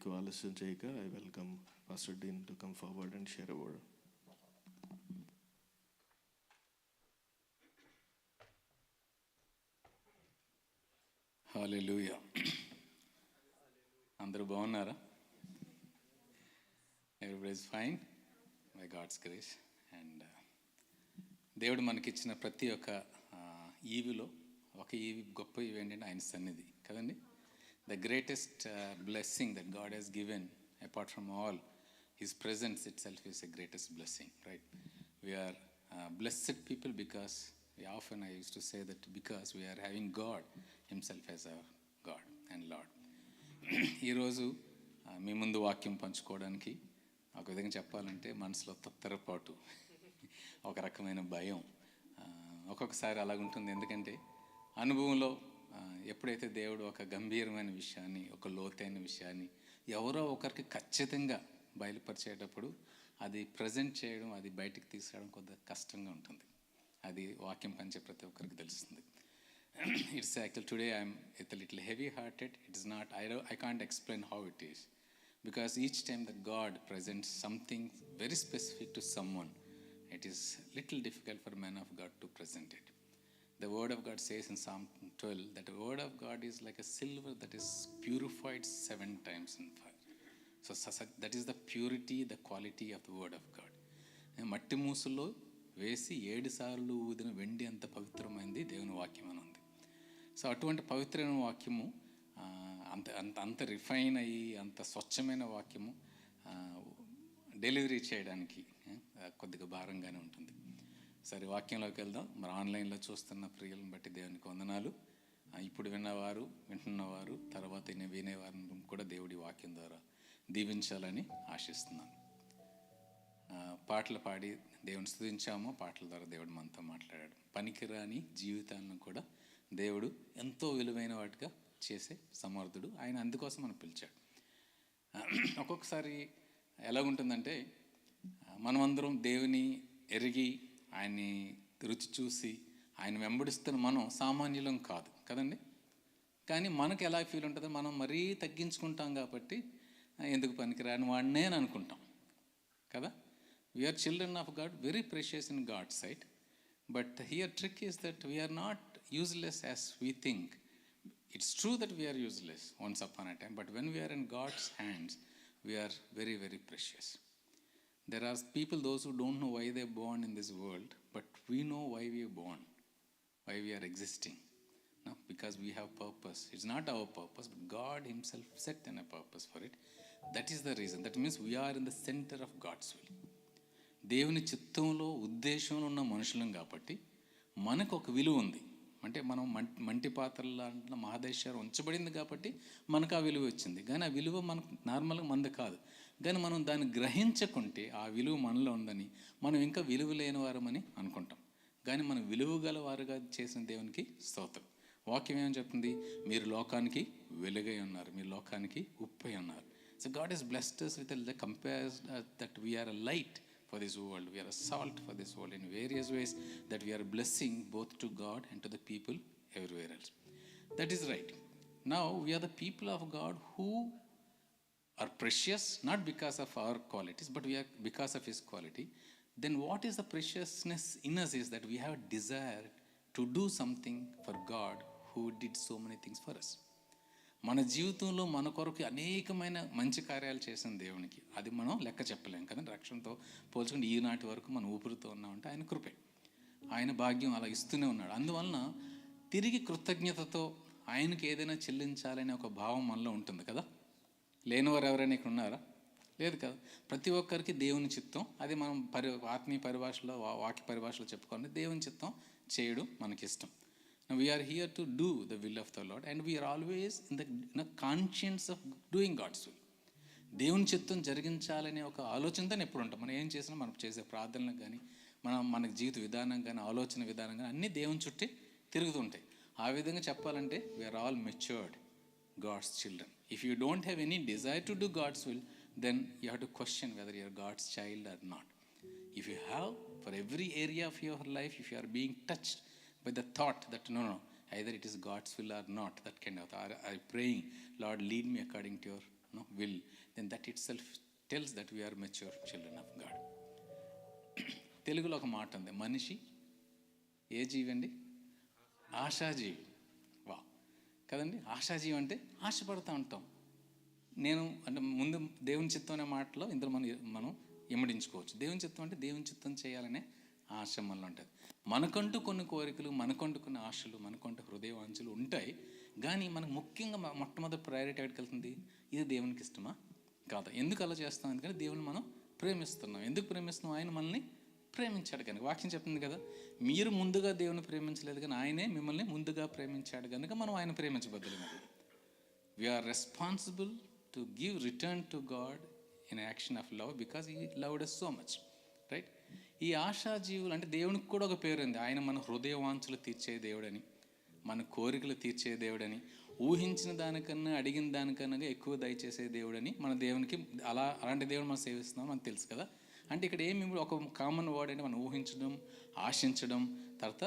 ఎక్కువ ఆలస్యం చేయక I welcome pastor Dean to come forward and share a word. Hallelujah. అందరూ బాగున్నారా? Everybody is fine by God's grace. And దేవుడు మనకిచ్చిన ప్రతి ఒక్క ఈవిలో ఒక ఈవి, గొప్ప ఈవి ఏంటంటే ఆయన సన్నిధి కదండి. The greatest blessing that God has given apart from all his presence itself is the greatest blessing, right? We are blessed people because I used to say that because we are having God himself as our God and Lord. ఈరోజు మీ ముందు వాక్యం పంచుకోవడానికి ఒక విధంగా చెప్పాలంటే మనసులో తత్తరపాటు, ఒక రకమైన భయం ఒక్కొక్కసారి అలాగుంటుంది. ఎందుకంటే అనుభవంలో ఎప్పుడైతే దేవుడు ఒక గంభీరమైన విషయాన్ని, ఒక లోతైన విషయాన్ని ఎవరో ఒకరికి ఖచ్చితంగా బయలుపరిచేటప్పుడు అది ప్రజెంట్ చేయడం, అది బయటికి తీసుకురావడం కొద్దిగా కష్టంగా ఉంటుంది. అది వాక్యం పంచే ప్రతి ఒక్కరికి తెలుస్తుంది. It's actual today I'm it little heavy hearted. It is not I can't explain how it is, because each time that God presents something very specific to someone, it is little difficult for men of God to present it. The word of God says in Psalm 12 that the word of God is like a silver that is purified 7 times in fire. So that is the purity, the quality of the word of God. మట్టి మూసులో వేసి 7 సార్లు ఊదిన వెండి అంత పవిత్రమైంది దేవుని వాక్యం అని ఉంది. So అటువంటి పవిత్రమైన వాక్యము అంత అంత అంత రిఫైన్ అయ్యి అంత స్వచ్ఛమైన వాక్యము డెలివరీ చేయడానికి కొద్దిగా భారంగానే ఉంటుంది. సరే, వాక్యంలోకి వెళ్దాం. మరి ఆన్లైన్లో చూస్తున్న ప్రియులను బట్టి దేవునికి వందనాలు. ఇప్పుడు వింటున్నవారు తర్వాత వినేవారిని కూడా దేవుడి వాక్యం ద్వారా దీవించాలని ఆశిస్తున్నాను. పాటలు పాడి దేవుని స్తుతించాము. పాటల ద్వారా దేవుడు మనతో మాట్లాడాడు. పనికిరాని జీవితాలను కూడా దేవుడు ఎంతో విలువైన వాటిగా చేసే సమర్థుడు. ఆయన అందుకోసం మనం పిలిచాడు. ఒక్కొక్కసారి ఎలాగుంటుందంటే మనమందరం దేవుని ఎరిగి ఆయన్ని రుచి చూసి ఆయన వెంబడిస్తున్న మనం సామాన్యులం కాదు కదండి. కానీ మనకు ఎలా ఫీల్ ఉంటుందో, మనం మరీ తగ్గించుకుంటాం కాబట్టి ఎందుకు పనికిరాని వాడినే అని అనుకుంటాం కదా. We are children of God, very precious in God sight. But here trick is that we are not useless as we think. It's true that we are useless once upon a time, but when we are in God's hands, we are very, very precious. There are people, those who don't know why they are born in this world, but we know why we are born, why we are existing. No? Because we have purpose. It's not our purpose, but God himself set in a purpose for it. That is the reason. That means we are in the center of God's will. దేవుని చిత్తంలో, ఉద్దేశంలో ఉన్న మనుషులం కాబట్టి మనకు ఒక విలువ ఉంది. అంటే మనం మంటి పాత్రల మహాదేశ్వరం ఉంచబడింది కాబట్టి మనకు ఆ విలువ వచ్చింది. కానీ ఆ విలువ మనకు నార్మల్గా మనది కాదు. కానీ మనం దాన్ని గ్రహించకుంటే ఆ విలువ మనలో ఉందని మనం ఇంకా విలువ లేని వారమని అనుకుంటాం. కానీ మనం విలువ గల వారుగా చేసిన దేవునికి స్తోత్రం. వాక్యం ఏమని చెప్తుంది? మీరు లోకానికి వెలుగై ఉన్నారు, మీరు లోకానికి ఉప్పై ఉన్నారు. So God is blessed us with the comparison that we are a light for this world, we are a salt for this world in various ways, that we are a blessing both to God and to the people everywhere else. That is right. Now we are the people of God who are precious not because of our qualities, but we are because of his quality. Then what is the preciousness in us is that we have a desire to do something for God who did so many things for us. మన జీవితంలో మన కొరకు అనేకమైన మంచి కార్యాలు చేసిన దేవునికి అది మనం లెక్క చెప్పలేం కదండి. రక్షణతో పోల్చుకుంటే ఈనాటి వరకు మనం ఊపిరితో ఉన్నామంటే ఆయన కృపే, ఆయన భాగ్యం అలా ఇస్తూనే ఉన్నాడు. అందువలన తిరిగి కృతజ్ఞతతో ఆయనకి ఏదైనా చెల్లించాలనే ఒక భావం మనలో ఉంటుంది కదా. లేనివారు ఎవరైనా ఇక్కడ ఉన్నారా? లేదు కదా. ప్రతి ఒక్కరికి దేవుని చిత్తం, అది మనం ఆత్మీయ పరిభాషలో, వాక్య పరిభాషలో చెప్పుకోండి, దేవుని చిత్తం చేయడం మనకిష్టం. Now we are here to do the will of the Lord, and we are always in the conscience of doing God's will. దేవుని చిత్తం జరిగించాలనే ఒక ఆలోచనతో ఎప్పుడు ఉంటాం. మనం ఏం చేసినా, మనం చేసే ప్రార్థనలకు కానీ, మన జీవిత విధానం కానీ, ఆలోచన విధానం కానీ అన్నీ దేవుని చుట్టే తిరుగుతుంటాయి. ఆ విధంగా చెప్పాలంటే we are all matured God's children. If you don't have any desire to do God's will, then you have to question whether you are God's child or not. If you have, for every area of your life, if you are being touched by the thought that no, either it is God's will or not, that kind of, are praying, Lord, lead me according to your will, then that itself tells that we are mature children of God. తెలుగులో ఒక మాట ఉంది, మనిషి ఏ జీవి అండి? ఆశాజీవి. వా కదండి, ఆశాజీవి అంటే ఆశపడుతూ ఉంటాం. నేను అంటే ముందు దేవుని చిత్తం అనే మాటలో ఇందులో మనం ఇమ్మడించుకోవచ్చు. దేవుని చిత్తం అంటే దేవుని చిత్తం చేయాలనే ఆశ మనలో ఉంటుంది. మనకంటూ కొన్ని కోరికలు, మనకంటూ కొన్ని ఆశలు, మనకంటూ హృదయవాంఛలు ఉంటాయి. కానీ మనకు ముఖ్యంగా మొట్టమొదటి ప్రయారిటీ ఎక్కడికి వెళ్తుంది? ఇది దేవునికి ఇష్టమా కాదా? ఎందుకు అలా చేస్తాం? ఎందుకంటే దేవుని మనం ప్రేమిస్తున్నాం. ఎందుకు ప్రేమిస్తున్నాం? ఆయన మనల్ని ప్రేమించాడు కనుక. వాక్యం చెప్తుంది కదా, మీరు ముందుగా దేవుని ప్రేమించలేదు కానీ ఆయనే మిమ్మల్ని ముందుగా ప్రేమించాడు కనుక మనం ఆయన ప్రేమించబద్దలేము. We are responsible to give return to God in action of love because he loved us so much, right? ఈ ఆశాజీవులు అంటే దేవునికి కూడా ఒక పేరు ఉంది. ఆయన మన హృదయ వాంఛలు తీర్చే దేవుడని, మన కోరికలు తీర్చే దేవుడని, ఊహించిన దానికన్నా అడిగిన దానికన్నా ఎక్కువ దయచేసే దేవుడని మన దేవునికి అలాంటి దేవుడు మనం సేవిస్తున్నాం మనకు తెలుసు కదా. అంటే ఇక్కడ ఏమి ఒక కామన్ వర్డ్ అంటే మనం ఊహించడం, ఆశించడం, తర్వాత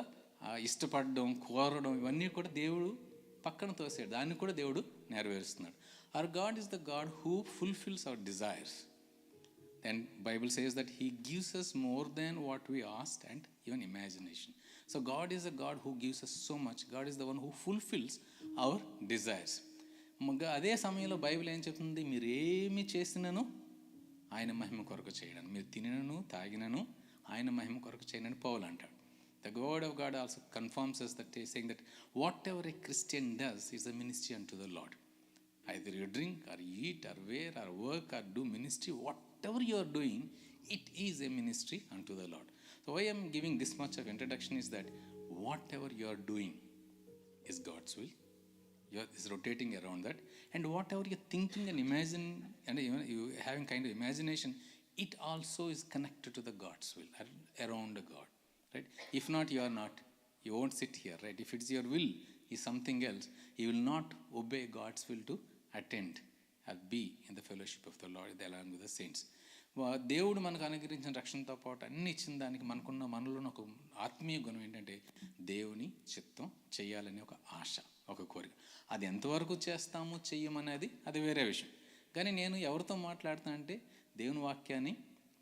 ఇష్టపడడం, కోరడం, ఇవన్నీ కూడా దేవుడు పక్కన తోసాడు. దాన్ని కూడా దేవుడు నెరవేరుస్తున్నాడు. Our God is the God who fulfils our desires. Then Bible says that he gives us more than what we asked and even imagination. So God is a God who gives us so much. God is the one who fulfills our desires. అదే సమయంలో Bible ఏం చెప్తుంది? మీరు ఏమి చేసినను ఆయన మహిమ కొరకు చేయడం, మీరు తినను తాగినను ఆయన మహిమ కొరకు చేయనని పౌలు అంటాడు. The word of God also confirms us that saying that whatever a Christian does is a ministry unto the Lord. Either you drink or eat or wear or work or do ministry, whatever you are doing, it is a ministry unto the Lord. So why I am giving this much of introduction is that whatever you are doing is God's will. Is rotating around that, and whatever you're thinking and imagine, and you having kind of imagination, it also is connected to the God's will, around God, right? If not, you are not, you won't sit here, right? If it's your will is something else, you will not obey God's will to attend or be in the fellowship of the Lord along with the saints. దేవుడు మనకు అనుగ్రహించిన రక్షణతో పాటు అన్ని ఇచ్చిన దానికి మనలోని ఒక ఆత్మీయ గుణం ఏంటంటే దేవుని చిత్తం చేయాలనే ఒక ఆశ, ఒక కోరిక. అది ఎంతవరకు చేస్తాము చెయ్యమనేది అది వేరే విషయం. కానీ నేను ఎవరితో మాట్లాడుతాను అంటే దేవుని వాక్యాన్ని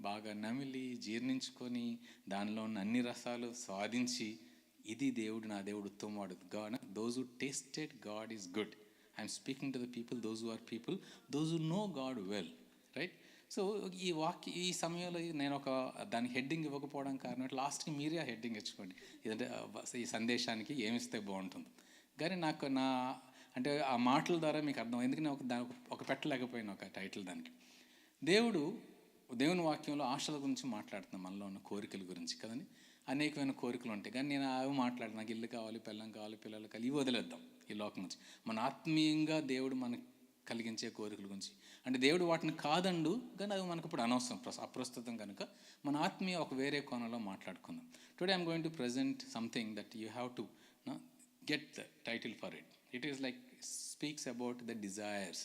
బాగా నమిలి జీర్ణించుకొని దానిలో ఉన్న అన్ని రసాలు స్వాదించి ఇది దేవుడు, నా దేవుడు ఉత్తమవాడు. God, those who tasted God is good. I am speaking to the people, those who are people, those who know God well, right? So ఈ సమయంలో నేను ఒక దాని హెడ్డింగ్ ఇవ్వకపోవడం కారణం లాస్ట్కి మీరే ఆ హెడ్డింగ్ ఇచ్చుకోండి. ఇదంటే ఈ సందేశానికి ఏమిస్తే బాగుంటుంది. కానీ నాకు అంటే ఆ మాటల ద్వారా మీకు అర్థం, ఎందుకంటే ఒక పెట్టలేకపోయిన ఒక టైటిల్ దానికి. దేవుని వాక్యంలో ఆశల గురించి మాట్లాడుతున్నాం, మనలో ఉన్న కోరికల గురించి కదండి. అనేకమైన కోరికలు ఉంటాయి, కానీ నేను అవి మాట్లాడు, నాకు ఇల్లు కావాలి, పెళ్ళం కావాలి, పిల్లలు కావాలి, ఇవి వదిలేద్దాం ఈ లోకం నుంచి. మన ఆత్మీయంగా దేవుడు మనకు కలిగించే కోరికల గురించి, అంటే దేవుడు వాటిని కాదండు కానీ అవి మనకు ఇప్పుడు అనవసరం, అప్రస్తుతం కనుక మన ఆత్మీయ ఒక వేరే కోణంలో మాట్లాడుకుందాం. Today I'm going to present something that you have to get the title for it. It is like speaks about the desires,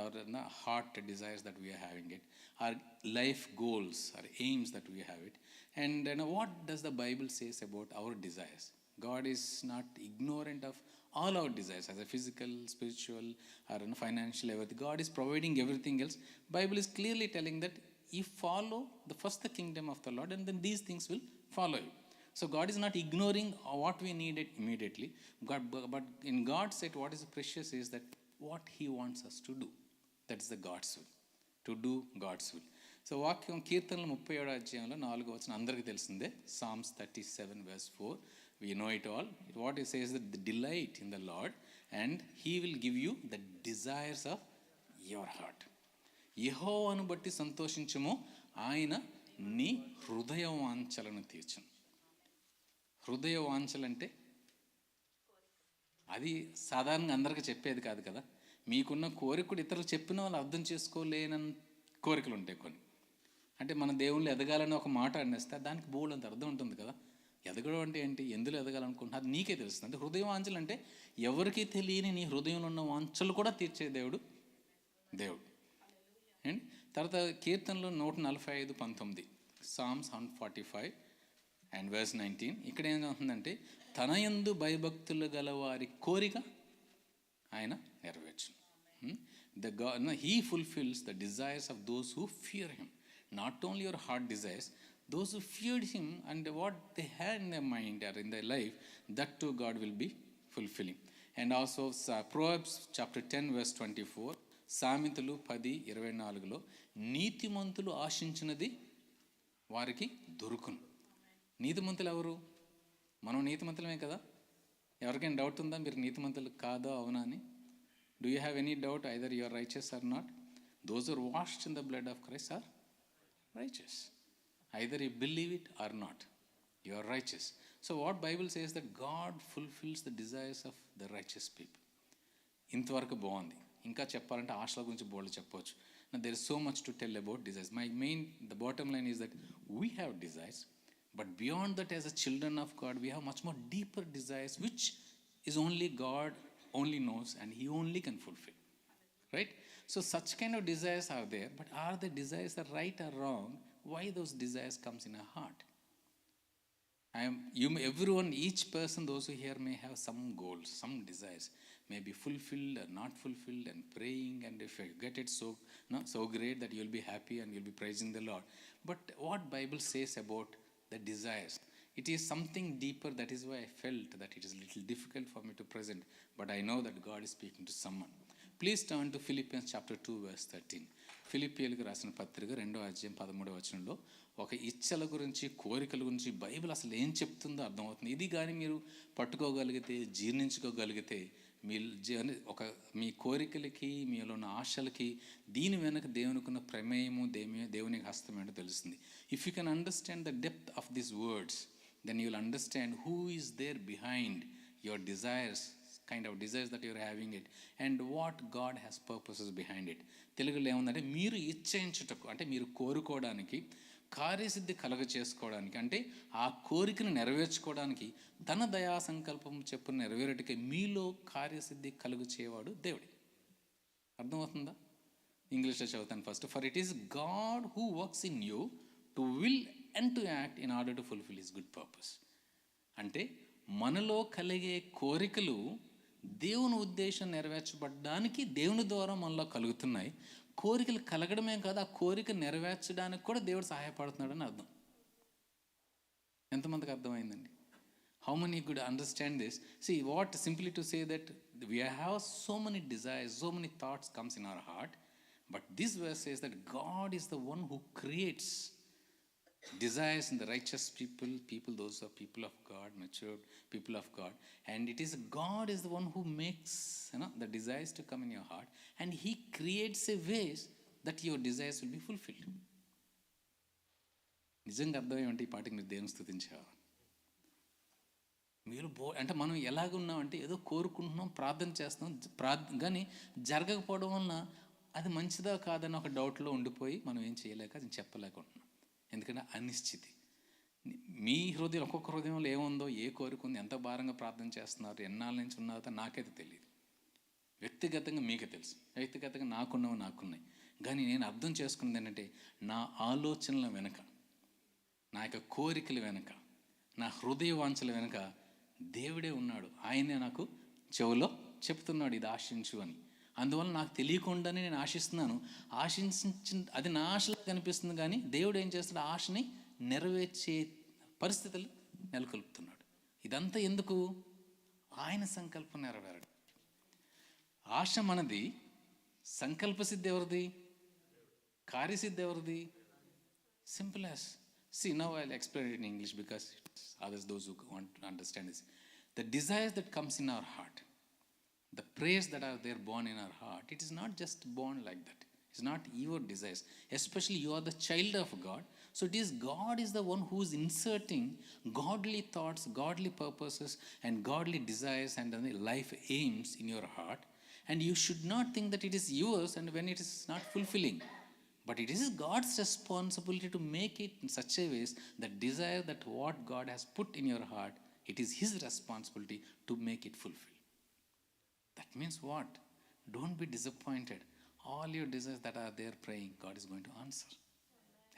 our heart desires that we are having it, our life goals, our aims that we have it. And what does the Bible says about our desires? God is not ignorant of all our desires, as a physical, spiritual, or financial, everything. God is providing everything else. Bible is clearly telling that you follow the kingdom of the Lord, and then these things will follow you. So God is not ignoring what we needed immediately. But in God's sight, what is precious is that what He wants us to do. That is the God's will. To do God's will. So వాక్యం కీర్తనలు 37వ అధ్యాయంలో 4వ వచనం అందరికీ తెలిసిందే. Psalms 37 verse 4. We know it all. What it says that the delight in the Lord and He will give you the desires of your heart. యెహోవాను బట్టి సంతోషించుము, ఆయన నీ హృదయ వాంఛలను తీర్చును. హృదయ వాంఛలంటే అది సాధారణంగా అందరికీ చెప్పేది కాదు కదా. మీకున్న కోరికలు ఇతరులు చెప్పిన వాళ్ళు అర్థం చేసుకోలేని కోరికలు ఉంటాయి కొన్ని. అంటే మన దేవుళ్ళు ఎదగాలని ఒక మాట అనేస్తే దానికి బోల్డంత అర్థం ఉంటుంది కదా. ఎదగడం అంటే ఏంటి, ఎందులో ఎదగాలనుకుంటున్నా అది నీకే తెలుస్తుంది. అంటే హృదయ వాంఛలు అంటే ఎవరికీ తెలియని నీ హృదయంలో ఉన్న వాంఛలు కూడా తీర్చే దేవుడు. అండ్ తర్వాత కీర్తనలో 145:19, Psalms 145 and verse 19. ఇక్కడ ఏమవుతుందంటే తన యందు భయభక్తులు గల వారి కోరిక ఆయన నెరవేర్చును. He fulfills the desires of those who fear him. Not only your heart desires, those who feared him and what they had in their mind or in their life, that too God will be fulfilling. And also Proverbs chapter 10 verse 24, సామెతలు 10:24లో నీతిమంతులు ఆశించినది వారికి దొరుకును. నీతిమంతులు ఎవరు? మనం నీతిమంతులమే కదా? ఎవరికైనా doubt ఉందా మీరు నీతిమంతులు కాదో అవునా అని? Do you have any doubt either you are righteous or not? Those are washed in the blood of Christ are righteous. Either you believe it or not, you are righteous. So what Bible says that God fulfils the desires of the righteous people. ఇంతవరకు బాగుంది. ఇంకా చెప్పాలంటే ఆశల గురించి బోల్డ్ చెప్పవచ్చు. There is so much to tell about desires. The bottom line is that we have desires. But beyond that, as a children of God, we have much more deeper desires, which is only God only knows and He only can fulfill. Right? So such kind of desires are there, but are the desires are right or wrong? Why those desires comes in our heart? Everyone, each person, those who here may have some goals, some desires, may be fulfilled or not fulfilled, and praying, and if you get it so great that you'll be happy and you'll be praising the Lord. But what Bible says about the desires, it is something deeper. That is why I felt that it is a little difficult for me to present, but I know that God is speaking to someone. Please turn to Philippians chapter 2 verse 13. ఫిలిప్పీయులకు రాసిన పత్రిక 2:13 ఒక ఇచ్చల గురించి, కోరికల గురించి Bible అసలు ఏం చెప్తుందో అర్థమవుతుంది. ఇది కానీ మీరు పట్టుకోగలిగితే, జీర్ణించుకోగలిగితే, మీ కోరికలకి, మీలో ఉన్న ఆశలకి దీని వెనక దేవునికున్న ప్రమేయము, దేవుని హస్తం ఏంటో తెలుస్తుంది. If you can understand the depth of these words, then you will understand who is there behind your desires, kind of desires that you are having it, and what God has purposes behind it. తెలుగులో ఏముందంటే, మీరు ఇచ్ఛయించుటకు అంటే మీరు కోరుకోవడానికి, కార్యసిద్ధి కలుగ చేసుకోవడానికి, అంటే ఆ కోరికను నెరవేర్చుకోవడానికి, తన దయా సంకల్పం చెప్పున నెరవేరుటకి మీలో కార్యసిద్ధి కలుగు చేయవాడు దేవుడే. అర్థమవుతుందా? ఇంగ్లీష్లో చదువుతాను first. For it is God who works in you to will and to act in order to fulfil his good purpose. అంటే మనలో కలిగే కోరికలు దేవుని ఉద్దేశం నెరవేర్చబడడానికి దేవుని ద్వారా మనలో కలుగుతున్నాయి. కోరికలు కలగడమే కాదు, ఆ కోరిక నెరవేర్చడానికి కూడా దేవుడు సహాయపడుతున్నాడని అర్థం. ఎంతమందికి అర్థమైందండి? How many could understand this? See, what simply to say that we have so many desires, so many thoughts comes in our heart, but this verse says that God is the one who creates desires in the righteous people, those are people of God, mature people of God, and it is God is the one who makes the desires to come in your heart, and He creates a ways that your desires will be fulfilled. నిజంగా అర్థమేమంటే ఈ పాటికి మీరు దేవుని స్తుతించారు. మీరు అంటే మనం ఎలాగున్నామంటే ఏదో కోరుకుంటున్నాం, ప్రార్థన చేస్తున్నాం, కానీ జరగకపోవడం వలన అది మంచిదా కాదని ఒక డౌట్లో ఉండిపోయి మనం ఏం చేయలేక, అది చెప్పలేకుంటున్నాం. ఎందుకంటే అనిశ్చితి. మీ హృదయం, ఒక్కొక్క హృదయంలో ఏముందో, ఏ కోరిక ఉంది, ఎంత భారంగా ప్రార్థన చేస్తున్నారు, ఎన్నాళ్ళ నుంచి ఉన్నారో నాకైతే తెలియదు. వ్యక్తిగతంగా మీకే తెలుసు, వ్యక్తిగతంగా నాకున్నాయి. కానీ నేను అర్థం చేసుకున్నది ఏంటంటే, నా ఆలోచనల వెనుక, నా యొక్క కోరికల వెనుక, నా హృదయ వాంఛల వెనుక దేవుడే ఉన్నాడు. ఆయనే నాకు చెవులో చెప్తున్నాడు ఇది ఆశించు అని. అందువల్ల నాకు తెలియకుండానే నేను ఆశిస్తున్నాను. అది నా ఆశలా కనిపిస్తుంది, కానీ దేవుడు ఏం చేస్తాడు, ఆశని నెరవేర్చే పరిస్థితులు నెలకొల్పుతున్నాడు. ఇదంతా ఎందుకు? ఆయన సంకల్పం నెరవేరడు. ఆశ మనది, సంకల్పసిద్ధి ఎవరిది? కార్యసిద్ధి ఎవరిది? Simple as. See, now I'll explain it in English because others, those who want to understand this. The desires that comes in our heart, the prayers that are there born in our heart, it is not just born like that. It's not your desires. Especially you are the child of God. So it is God is the one who is inserting godly thoughts, godly purposes, and godly desires and life aims in your heart. And you should not think that it is yours and when it is not fulfilling. But it is God's responsibility to make it in such a way that desire that what God has put in your heart, it is His responsibility to make it fulfill. That means what? Don't be disappointed. All your desires that are there praying, God is going to answer.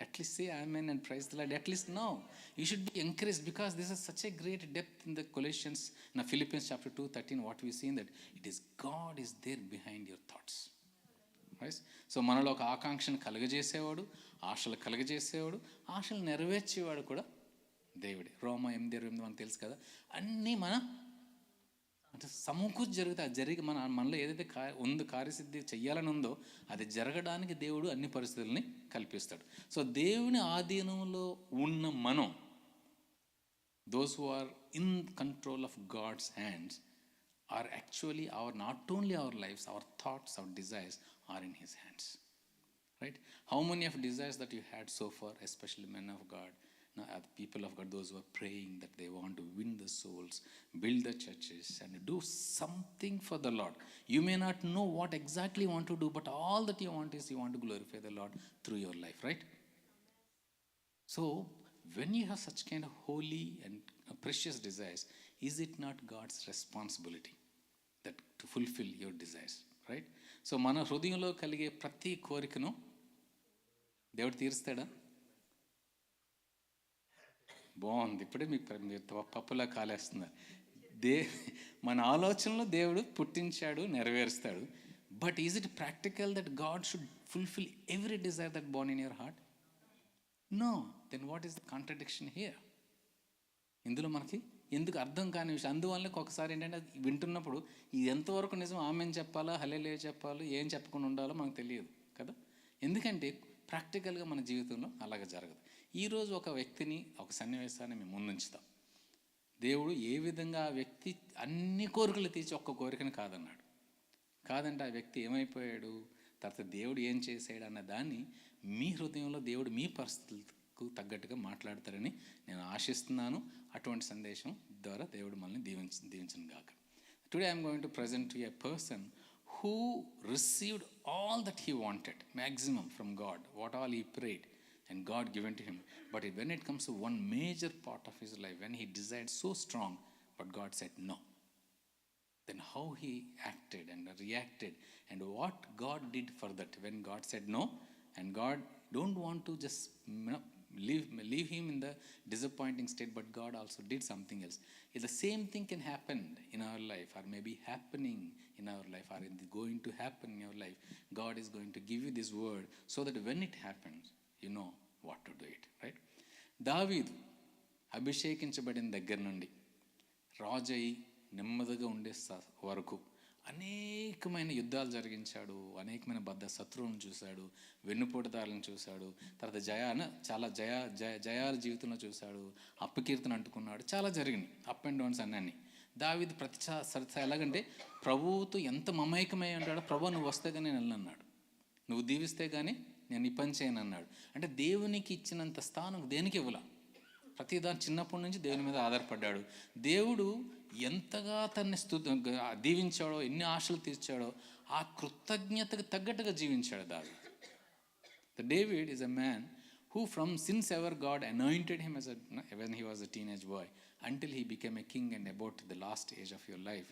At least say amen and praise the Lord. At least now. You should be encouraged because this is such a great depth in the Colossians, in Philippians chapter 2:13, what we see in that it is God is there behind your thoughts. Right. So మనలో ఒక ఆకాంక్షను కలుగజేసేవాడు, ఆశలు కలుగజేసేవాడు, ఆశలు నెరవేర్చేవాడు కూడా దేవుడే. రోమా 8:28 మనకు తెలుసు కదా. అన్నీ మన అంటే సమకూర్చి జరిగితే అది జరిగి మనలో ఏదైతే కార్యసిద్ధి చెయ్యాలని ఉందో అది జరగడానికి దేవుడు అన్ని పరిస్థితుల్ని కల్పిస్తాడు. సో దేవుని ఆధీనంలో ఉన్న మనం, those who are in control of God's hands are actually not only our lives, our thoughts, our desires are in his hands, right? How many of desires that you had so far, especially men of God, people of God, those who are praying that they want to win the souls, build the churches and do something for the Lord. You may not know what exactly you want to do, but all that you want is you want to glorify the Lord through your life, right? So when you have such kind of holy and precious desires, is it not God's responsibility that to fulfill your desires, right? So మన హృదయంలో కలిగే ప్రతి కోరికను దేవుడు తీరుస్తాడా? బాగుంది, ఇప్పుడే మీకు పప్పులా కాలేస్తున్నారు. మన ఆలోచనలో దేవుడు పుట్టించాడు, నెరవేరుస్తాడు. But is it practical that God should fulfil every desire that born in your heart? No. Then what is the contradiction here? ఇందులో మనకి ఎందుకు అర్థం కాని విషయం. అందువల్ల ఒకసారి ఏంటంటే వింటున్నప్పుడు ఇది ఎంతవరకు నిజం, ఆమెను చెప్పాలా, హల్లెలూయా చెప్పాలో, ఏం చెప్పకుండా ఉండాలో మనకు తెలియదు కదా. ఎందుకంటే ప్రాక్టికల్గా మన జీవితంలో అలాగ జరగదు. ఈరోజు ఒక వ్యక్తిని, ఒక సన్నివేశాన్ని మేము ముందుంచుతాం. దేవుడు ఏ విధంగా ఆ వ్యక్తి అన్ని కోరికలు తీర్చి ఒక్క కోరికను కాదన్నాడు. కాదంటే ఆ వ్యక్తి ఏమైపోయాడు, తర్వాత దేవుడు ఏం చేశాడు అన్న దాన్ని మీ హృదయంలో దేవుడు మీ పరిస్థితులకు తగ్గట్టుగా మాట్లాడతారని నేను ఆశిస్తున్నాను. అటువంటి సందేశం ద్వారా దేవుడు మనల్ని దీవించను గాక. Today I'm going to present to a person who received all that he wanted, maximum from God, what all he prayed and God given to him. But when it comes to one major part of his life, when he desired so strong, but God said no, then how he acted and reacted and what God did for that when God said no. And God don't want to just leave him in the disappointing state, but God also did something else. If the same thing can happen in our life, or maybe happening in our life, or going to happen in your life, God is going to give you this word so that when it happens, you know what to do it, right? దావీదు అభిషేకించబడిన దగ్గర నుండి రాజై నెమ్మదిగా ఉండే వరకు అనేకమైన యుద్ధాలు జరిగించాడు, అనేకమైన బద్ద శత్రువులను చూశాడు, వెన్నుపోటుదారులను చూశాడు, తర్వాత చాలా జయాల జీవితంలో చూశాడు, అప్పకీర్తన అంటుకున్నాడు, చాలా జరిగినాయి, అప్ అండ్ డౌన్స్ అన్నీ. దావీదు ఎలాగంటే ప్రభువుతో ఎంత మమైకమై ఉంటాడో, ప్రభు నువ్వు వస్తే కానీ నేను వెళ్ళనన్నాడు, నువ్వు దీవిస్తే కానీ నేను ఈ పని చేయను అన్నాడు. అంటే దేవునికి ఇచ్చినంత స్థానం దేనికి ఇవ్వలా. ప్రతిదాని చిన్నప్పటి నుంచి దేవుని మీద ఆధారపడ్డాడు. దేవుడు ఎంతగా తన్ని దీవించాడో, ఎన్ని ఆశలు తీర్చాడో ఆ కృతజ్ఞతకు తగ్గట్టుగా జీవించాడు దావీదు. David is a man who from since ever God anointed him when he was a teenage boy until he became a king and about the last stage of his life,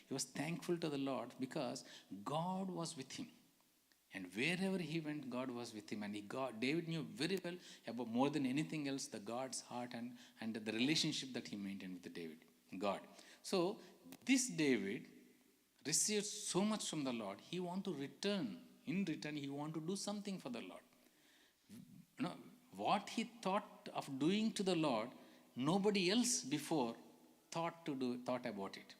he was thankful to the Lord because God was with him. And wherever he went, God was with him. And David knew very well about more than anything else the God's heart and the relationship that he maintained with God. So this David received so much from the Lord. He want to return. In return, he want to do something for the Lord. You know, what he thought of doing to the Lord, nobody else before thought about it.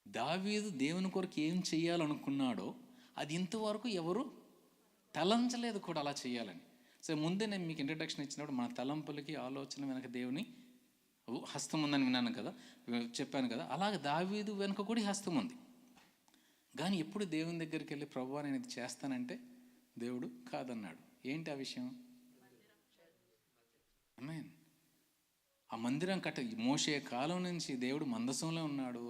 దావీదు దేవుని కొరకు ఏం చేయాలనుకున్నాడో అది ఇంతవరకు ఎవరు తలంచలేదు కూడా అలా చేయాలని. సో ముందే నేను మీకు ఇంట్రడక్షన్ ఇచ్చినప్పుడు మన తలంపులకి ఆలోచన వెనక దేవుని హస్తం ఉందని విన్నాను కదా, చెప్పాను కదా. అలాగే దావీదు వెనక కూడా హస్తం ఉంది. కానీ ఎప్పుడు దేవుని దగ్గరికి వెళ్ళి ప్రభువా నేను ఇది చేస్తానంటే దేవుడు కాదన్నాడు. ఏంటి ఆ విషయం? ఆమేన్. ఆ మందిరం మోషే కాలం నుంచి దేవుడు మందసంలో ఉన్నాడు,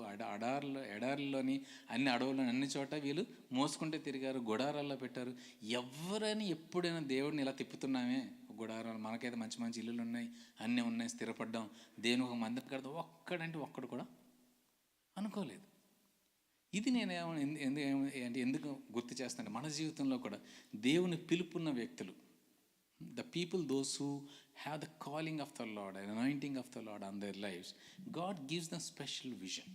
ఎడారిలోని అన్ని అడవులని అన్ని చోట వీళ్ళు మోసుకుంటే తిరిగారు, గుడారాల్లో పెట్టారు. ఎవరైనా ఎప్పుడైనా దేవుడిని ఇలా తిప్పుతున్నామే, గుడారాలు మనకైతే మంచి మంచి ఇల్లులు ఉన్నాయి, అన్నీ ఉన్నాయి, స్థిరపడ్డాం, దేవుని ఒక మందిరం కడతాం, ఒక్కడు కూడా అనుకోలేదు. ఇది నేను ఎందుకు గుర్తు చేస్తాను, మన జీవితంలో కూడా దేవుని పిలుపున్న వ్యక్తులు, the people, those who have the calling of the Lord and anointing of the Lord on their lives, God gives them special vision,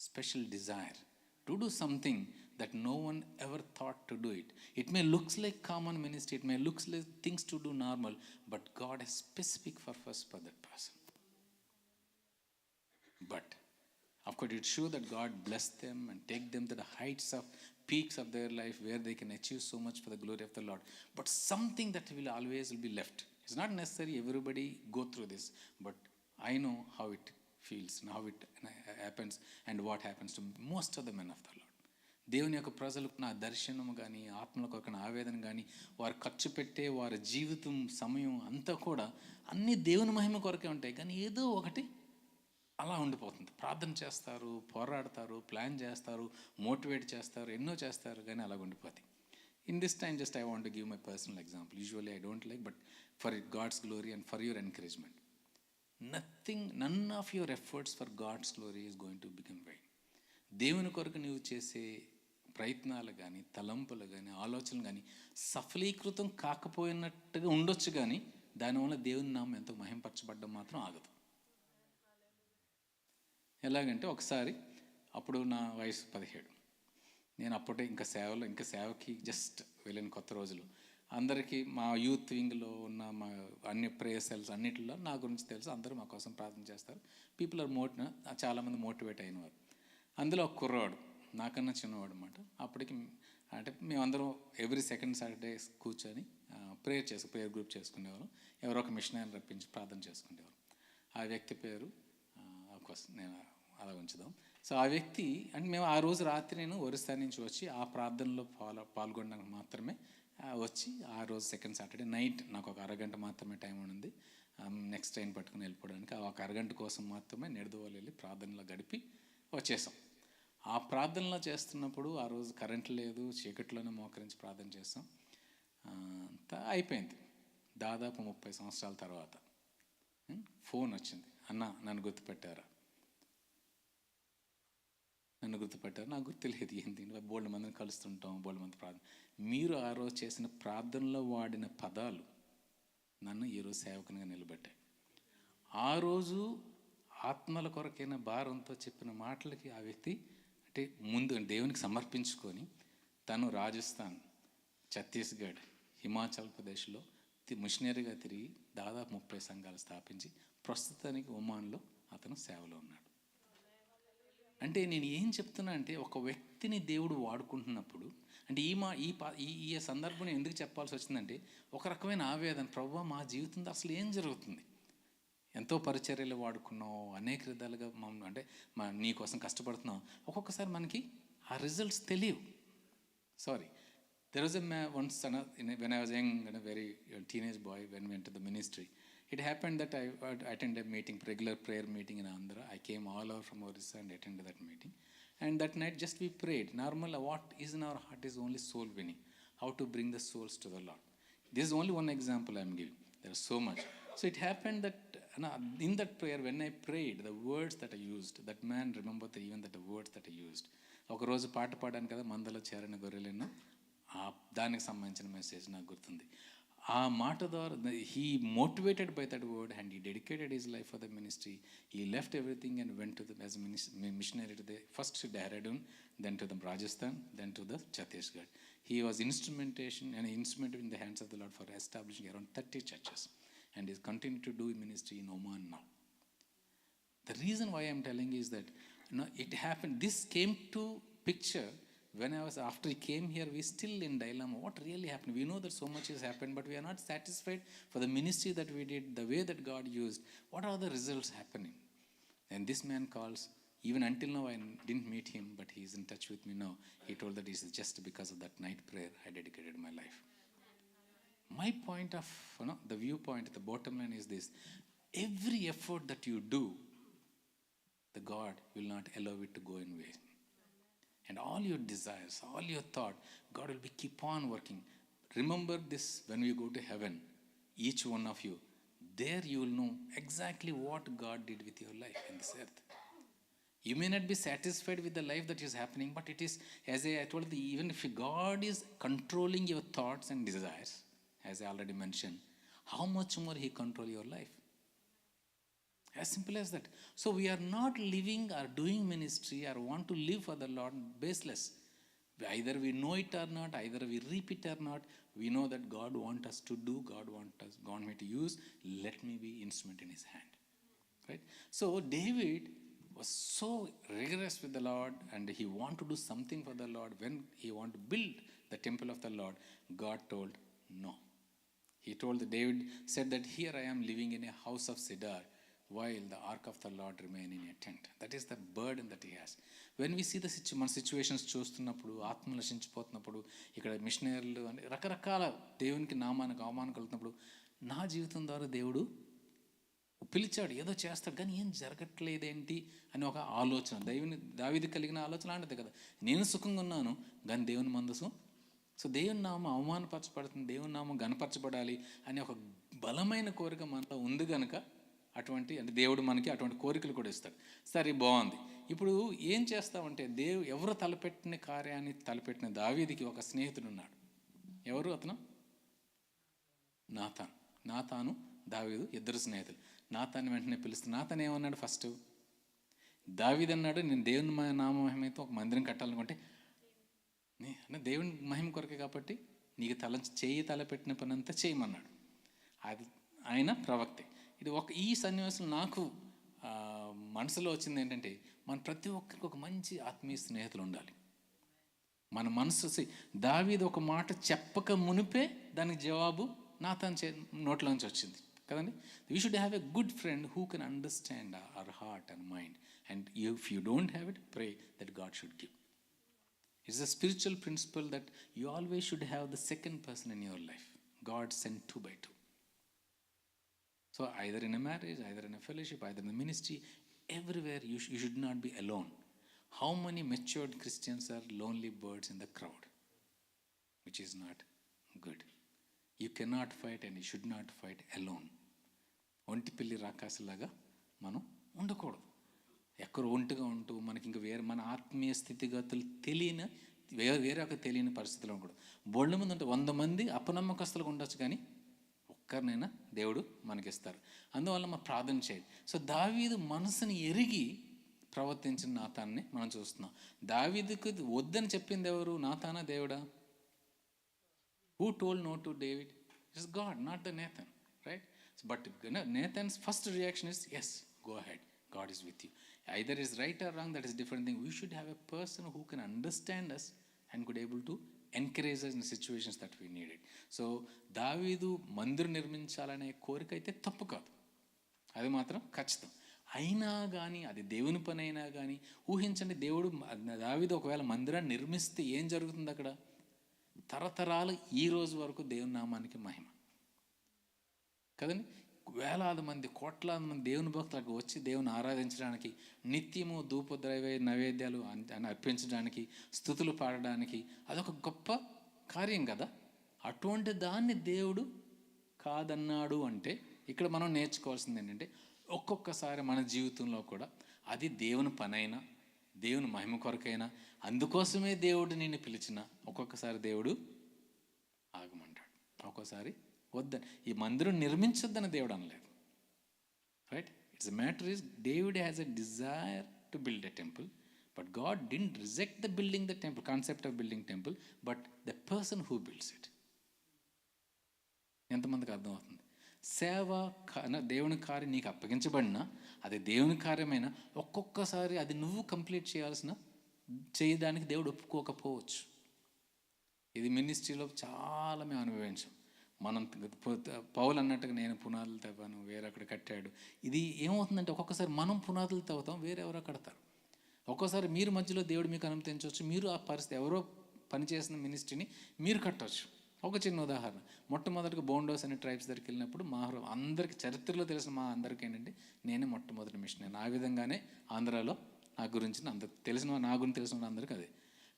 special desire to do something that no one ever thought to do it. It may looks like common ministry, it may looks like things to do normal, but God has specific purpose for that person. But of course, it shows that God bless them and take them to the heights of peaks of their life where they can achieve so much for the glory of the Lord. But something that will always be left. It's not necessary everybody go through this, but I know how it feels and how it happens and what happens to most of the men of the Lord. దేవుని యొక్క ప్రజలకు నా దర్శనం కానీ ఆత్మలకు ఒక ఆవేదన కానీ వారు ఖర్చు పెట్టే వారి జీవితం సమయం అంతా కూడా అన్నీ దేవుని మహిమ కొరకే ఉంటాయి. కానీ ఏదో ఒకటి అలా ఉండిపోతుంది. ప్రార్థన చేస్తారు, పోరాడతారు, ప్లాన్ చేస్తారు, మోటివేట్ చేస్తారు, ఎన్నో చేస్తారు, కానీ అలా ఉండిపోతాయి. In this time just I want to give my personal example. Usually I don't like, but for God's glory and for your encouragement, none of your efforts for God's glory is going to become vain. దేవుని కొరకు నువ్వు చేసే ప్రయత్నాలు కానీ, తలంపులు కానీ, ఆలోచనలు కానీ సఫలీకృతం కాకపోయినట్టుగా ఉండొచ్చు, కానీ దానివల్ల దేవుని నామం ఎంతో మహింపరచబడ్డం మాత్రం ఆగదు. ఎలాగంటే ఒకసారి అప్పుడు నా వయసు 17, నేను అప్పుడే ఇంకా సేవకి జస్ట్ వెళ్ళిన కొత్త రోజులు. అందరికీ మా యూత్ వింగ్లో ఉన్న మా అన్ని ప్రేయర్ సెల్స్ అన్నిటిలో నా గురించి తెలుసు, అందరూ మా కోసం ప్రార్థన చేస్తారు. పీపుల్ ఆర్ చాలామంది మోటివేట్ అయినవారు. అందులో ఒక కుర్రవాడు నాకన్నా చిన్నవాడు అనమాట. అప్పటికి అంటే మేమందరం ఎవ్రీ సెకండ్ సాటర్డే కూర్చొని ప్రేయర్ గ్రూప్ చేసుకునేవారు. ఎవరో ఒక మిషనరీని రప్పించి ప్రార్థన చేసుకునేవారు. ఆ వ్యక్తి పేరు నేను అలా ఉంచుదాం. సో ఆ వ్యక్తి అంటే మేము ఆ రోజు రాత్రి నేను ఒరిస్సా నుంచి వచ్చి ఆ ప్రార్థనలో పాల్గొనడానికి మాత్రమే వచ్చి, ఆ రోజు సెకండ్ సాటర్డే నైట్ నాకు ఒక అరగంట మాత్రమే టైం ఉంది నెక్స్ట్ ట్రైన్ పట్టుకుని వెళ్ళిపోవడానికి. ఆ ఒక అరగంట కోసం మాత్రమే నెడదవోలు వెళ్ళి ప్రార్థనలో గడిపి వచ్చేసాం. ఆ ప్రార్థనలో చేస్తున్నప్పుడు ఆ రోజు కరెంట్ లేదు, చీకట్లోనే మోకరించి ప్రార్థన చేస్తాం. అంతా అయిపోయింది. దాదాపు 30 సంవత్సరాల తర్వాత ఫోన్ వచ్చింది. అన్న నన్ను గుర్తుపెట్టారు, నాకు గుర్తులేదు ఏంటి, బోల్డ్ మందిని కలుస్తుంటాం, బోల్డ్ మంది ప్రార్థన. మీరు ఆ రోజు చేసిన ప్రార్థనలో వాడిన పదాలు నన్ను ఈరోజు సేవకునిగా నిలబెట్టాయి. ఆ రోజు ఆత్మల కొరకైన భారంతో చెప్పిన మాటలకి ఆ వ్యక్తి అంటే ముందు దేవునికి సమర్పించుకొని తను రాజస్థాన్, ఛత్తీస్గఢ్, హిమాచల్ ప్రదేశ్లో మిషనరీగా తిరిగి దాదాపు 30 సంఘాలు స్థాపించి ప్రస్తుతానికి ఒమాన్లో అతను సేవలో ఉన్నాడు. అంటే నేను ఏం చెప్తున్నా అంటే ఒక వ్యక్తిని దేవుడు వాడుకుంటున్నప్పుడు అంటే ఈ సందర్భం ఎందుకు చెప్పాల్సి వచ్చిందంటే ఒక రకమైన ఆవేదన, ప్రభువా మా జీవితంలో అసలు ఏం జరుగుతుంది, ఎంతో పరిచర్యలు వాడుకున్నాం, అనేక విధాలుగా అంటే నీ కోసం కష్టపడుతున్నాం, ఒక్కొక్కసారి మనకి ఆ రిజల్ట్స్ తెలియవు. There was a man once, when I was young and a very teenage boy, when we went to the ministry, it happened that I attended a meeting, regular prayer meeting in Andhra. I came all over from Orissa and attended that meeting. And that night just we prayed. Normal, what is in our heart is only soul winning, how to bring the souls to the Lord. This is only one example I am giving. There is so much. So it happened that in that prayer, when I prayed, the words that I used, that man remembered even that the words that I used. ఒక రోజు పాట పాడాను కదా, మందలో చేరిన గొర్రెలను, దానికి సంబంధించిన మెసేజ్ నాకు గుర్తుంది. ఆ మాట ద్వారా he motivated by that word and he dedicated his life for the ministry. He left everything and went to the as missionary to the first Dehradun, then to the Rajasthan, then to the Chhattisgarh. He was instrument in the hands of the Lord for establishing around 30 churches and is continuing to do ministry in Oman now. The reason why I am telling is that it happened, this came to picture when after he came here, we still in dilemma. What really happened? We know that so much has happened, but we are not satisfied for the ministry that we did, the way that God used. What are the results happening? And this man calls, even until now I didn't meet him, but he is in touch with me now. He told that it is just because of that night prayer I dedicated my life. My point of, the viewpoint, the bottom line is this: every effort that you do, the God will not allow it to go in vain. And all your desires, all your thought, God will keep on working. Remember this when we go to heaven, each one of you, there you will know exactly what God did with your life in this earth. You may not be satisfied with the life that is happening, but it is, as I told you, even if God is controlling your thoughts and desires, as I already mentioned, how much more He control your life? As simple as that. So we are not living or doing ministry or want to live for the Lord baseless. Either we know it or not, either we reap it or not, we know that God wants us to do, God want me to use, let me be instrument in his hand. Right? So David was so rigorous with the Lord, and he wanted to do something for the Lord. When he wanted to build the temple of the Lord, God told no. He told David, said that here I am living in a house of cedar, while the ark of the Lord remain in a tent. That is the burden that he has. When we see the మన situations చూస్తున్నప్పుడు, ఆత్మ నశించిపోతున్నప్పుడు, ఇక్కడ మిషనరీలు అని రకరకాల దేవునికి నామానికి అవమానం కలుగుతున్నప్పుడు, నా జీవితం ద్వారా దేవుడు పిలిచాడు, ఏదో చేస్తాడు, కానీ ఏం జరగట్లేదేంటి అని ఒక ఆలోచన, దావీదు కలిగిన ఆలోచన లాంటిది కదా. నేను సుఖంగా ఉన్నాను కానీ దేవుని మందసం, సో దేవుని నామం అవమానపరచబడుతుంది, దేవుని నామం గణపరచబడాలి అనే ఒక బలమైన కోరిక మనలో ఉంది కనుక అటువంటి, అంటే దేవుడు మనకి అటువంటి కోరికలు కూడా ఇస్తాడు. సరే, బాగుంది. ఇప్పుడు ఏం చేస్తామంటే, ఎవరు తలపెట్టిన కార్యాన్ని తలపెట్టిన దావీదుకి ఒక స్నేహితుడు ఉన్నాడు. ఎవరు అతను? నాతాను దావీదు ఇద్దరు స్నేహితులు. నాతాన్ని వెంటనే పిలుస్తే నాతాను ఏమన్నాడు? ఫస్ట్ దావీదు అన్నాడు, నేను దేవుని నామ మహిమతో ఒక మందిరం కట్టాలనుకుంటే, దేవుని మహిమ కొరకే కాబట్టి నీకు చేయి తలపెట్టిన పని అంతా చేయమన్నాడు. అది ఆయన ప్రవక్తే. ఇది ఈ సన్నివేశం నాకు మనసులో వచ్చింది ఏంటంటే, మన ప్రతి ఒక్కరికి ఒక మంచి ఆత్మీయ స్నేహితులు ఉండాలి. మన మనసు దావీదు ఒక మాట చెప్పక మునిపే దానికి జవాబు నాతాను నోట్లోంచి వచ్చింది కదండి. We should have a good friend who can understand our heart and mind, and if you don't have it, pray that God should give. It's a spiritual principle that you always should have the second person in your life. God sent 2 by 2. So either in a marriage, either in a fellowship, either in the ministry, everywhere you should not be alone. How many matured Christians are lonely birds in the crowd? Which is not good. You cannot fight and you should not fight alone. ఒంటిపిల్లి రాకాసులాగా మనం ఉండకూడదు. ఎక్కడో ఒంటిగా ఉంటూ మనకి ఇంకా మన ఆత్మీయ స్థితిగతులు వేరే ఒక తెలియని పరిస్థితిలో ఉండకూడదు. బోళ్ళ ముందు ఉంటే 100 మంది అపనమ్మకస్తులుగా ఉండొచ్చు, కానీ ఒక్కరినైనా దేవుడు మనకిస్తారు. అందువల్ల మనం ప్రార్థన చేయాలి. సో దావీదు మనసుని ఎరిగి ప్రవర్తించిన నాతాన్ని మనం చూస్తున్నాం. దావీదుకు వద్దని చెప్పింది ఎవరు? నాతానా దేవుడా? Who told no to David? It is God, not the Nathan, right? But Nathan's first reaction is, yes, go ahead, God is with you. Either is right or wrong, that is different thing. We should have a person who can understand us and could able to encourage us in situations that we needed. So దావీదు మందిరం నిర్మించాలనే కోరిక అయితే తప్పు కాదు, అది మాత్రం ఖచ్చితం. అయినా కానీ, అది దేవుని పని అయినా కానీ, ఊహించండి, దావీదు ఒకవేళ మందిరాన్ని నిర్మిస్తే ఏం జరుగుతుంది అక్కడ? తరతరాలు ఈ రోజు వరకు దేవుని నామానికి మహిమ కదండి. వేలాది మంది, కోట్లాది మంది దేవుని భక్తులకు వచ్చి దేవుని ఆరాధించడానికి, నిత్యము ధూపద్రవ్య నైవేద్యాలు అర్పించడానికి, స్తుతులు పాడడానికి, అదొక గొప్ప కార్యం కదా. అటువంటి దాన్ని దేవుడు కాదన్నాడు అంటే, ఇక్కడ మనం నేర్చుకోవాల్సింది ఏంటంటే, ఒక్కొక్కసారి మన జీవితంలో కూడా అది దేవుని పనైనా, దేవుని మహిమ కొరకైనా, అందుకోసమే దేవుడు నిన్ను పిలిచిన, ఒక్కొక్కసారి దేవుడు ఆగమంటాడు, ఒక్కోసారి వద్దని. ఈ మందిరం నిర్మించొద్దని దేవుడు అనలేదు, right? It's matter is David has a desire to build a temple, but God didn't reject the building the temple, concept of building temple, but the person who builds it. ఎంతమందికి అర్థమవుతుంది? సేవ దేవుని కార్యం నీకు అప్పగించబడినా, అది దేవుని కార్యమైనా, ఒక్కొక్కసారి అది నువ్వు కంప్లీట్ చేయడానికి దేవుడు ఒప్పుకోకపోవచ్చు. ఇది మినిస్ట్రీలో చాలా మేము అనుభవించాం. మనం పౌలు అన్నట్టుగా నేను పునాదులు తవ్వాను, వేరొకడు కట్టాడు. ఇది ఏమవుతుందంటే, ఒక్కొక్కసారి మనం పునాదులు తవ్వుతాం, వేరెవరో కడతారు. ఒక్కోసారి మీరు మధ్యలో దేవుడు మీకు అనుమతించవచ్చు, మీరు ఆ పరిస్థితి ఎవరో పనిచేసిన మినిస్ట్రీని మీరు కట్టవచ్చు. ఒక చిన్న ఉదాహరణ, మొట్టమొదటిగా బోండోస్ అనే ట్రైబ్స్ దగ్గరికి వెళ్ళినప్పుడు అందరికీ చరిత్రలో తెలిసిన మా అందరికీ ఏంటంటే, నేనే మొట్టమొదటి మిషనరీ. ఆ విధంగానే ఆంధ్రాలో నా గురించి నా గురించి తెలిసిన అందరికీ అదే.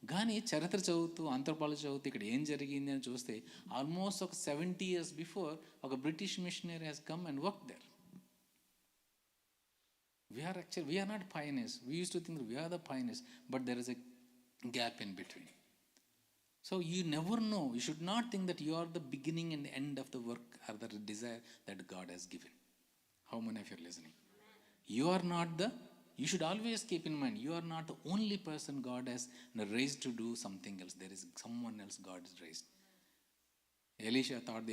కానీ చరిత్ర చదువుతూ, ఆంథ్రోపాలజీ చదువుతూ ఇక్కడ ఏం జరిగింది అని చూస్తే, ఆల్మోస్ట్ ఒక 70 years బిఫోర్ ఒక British missionary has come and work there. We are not pioneers. We used to think that we are the pioneers, but there is a gap in between. So you never know. You should not think that you are the beginning and the end of the work or the desire that God has given. How many of you are listening? You are not You should always keep in mind, you are not the only person God has raised to do something else. There is someone else God has raised. Elia thought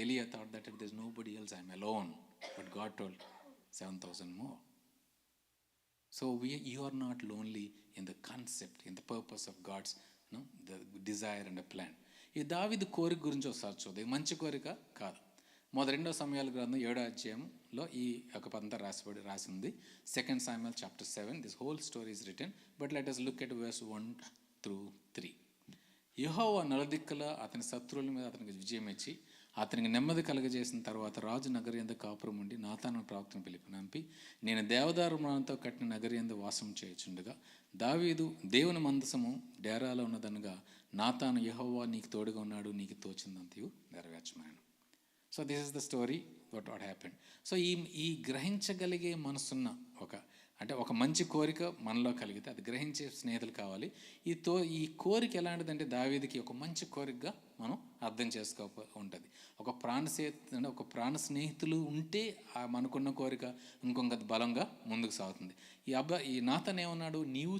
that if there's nobody else, I'm alone. But God told 7,000 more. So you are not lonely in the concept, in the purpose of God's the desire and a plan. ఈ దావీదు కోరిక గురించి ఒకసారి చూద్దాం. ఇది మంచి కోరిక కాదు. 2 సమయాల గ్రంథం 7వ అధ్యాయంలో ఈ ఒక పంత రాసింది. 2 Samuel chapter 7. This whole story is written. But let us look at verse 1 through 3. యెహోవా నలుదిక్కుల అతని శత్రువుల మీద అతనికి విజయం ఇచ్చి అతనికి నెమ్మది కలగజేసిన తర్వాత రాజు నగరి యందు కాపురం ఉండి నాతాను ప్రవక్తను పిలుపునంపి, నేను దేవదారుమణంతో కట్టిన నగరి యందు వాసం చేయుచుండగా దావీదు దేవుని మందసము డేరాలో ఉన్నదనగా నాతాను, యెహోవా నీకు తోడుగా ఉన్నాడు, నీకు తోచిందంతయు నెరవేర్చమన్నాను. So this is the story what happened. So ఈ గ్రహించగలిగే మనసున్న ఒక మంచి కోరిక మనలో కలిగితే అది గ్రహించే స్నేహితులు కావాలి. ఈ కోరిక ఎలాంటిదంటే దావీదుకి ఒక మంచి కోరికగా మనం అర్థం ఉంటుంది. ఒక ప్రాణ స్నేహితులు ఉంటే మనకున్న కోరిక ఇంకొక బలంగా ముందుకు సాగుతుంది. ఈ నాతాను ఏమన్నాడు, నీవు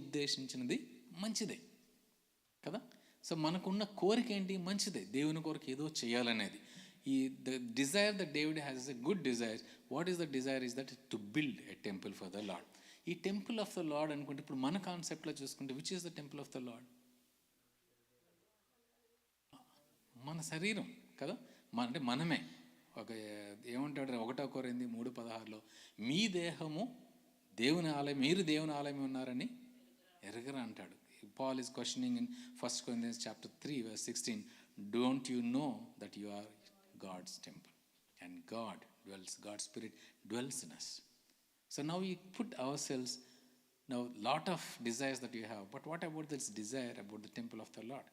ఉద్దేశించినది మంచిదే కదా. సో మనకున్న కోరిక ఏంటి, మంచిదే. దేవుని కోరిక ఏదో చేయాలనేది. The desire that David has is a good desire. What is the desire is that to build a temple for the Lord. ఈ టెంపుల్ ఆఫ్ ద లార్డ్ అనుకుంటే ఇప్పుడు మన కాన్సెప్ట్లో చూసుకుంటే which is the temple of the lord? మన శరీరం కదా. అంటే మనమే. ఏమంటాడు 1 కొరింథీ 3:16 మీ దేహము దేవుని ఆలయం, మీరు దేవుని ఆలయం ఉన్నారని ఎరగరా అంటాడు. Paul is questioning in 1 Corinthians chapter 3 verse 16. Don't you know that you are God's temple and God's spirit dwells in us. So now we put ourselves, now lot of desires that you have, but what about this desire about the temple of the Lord?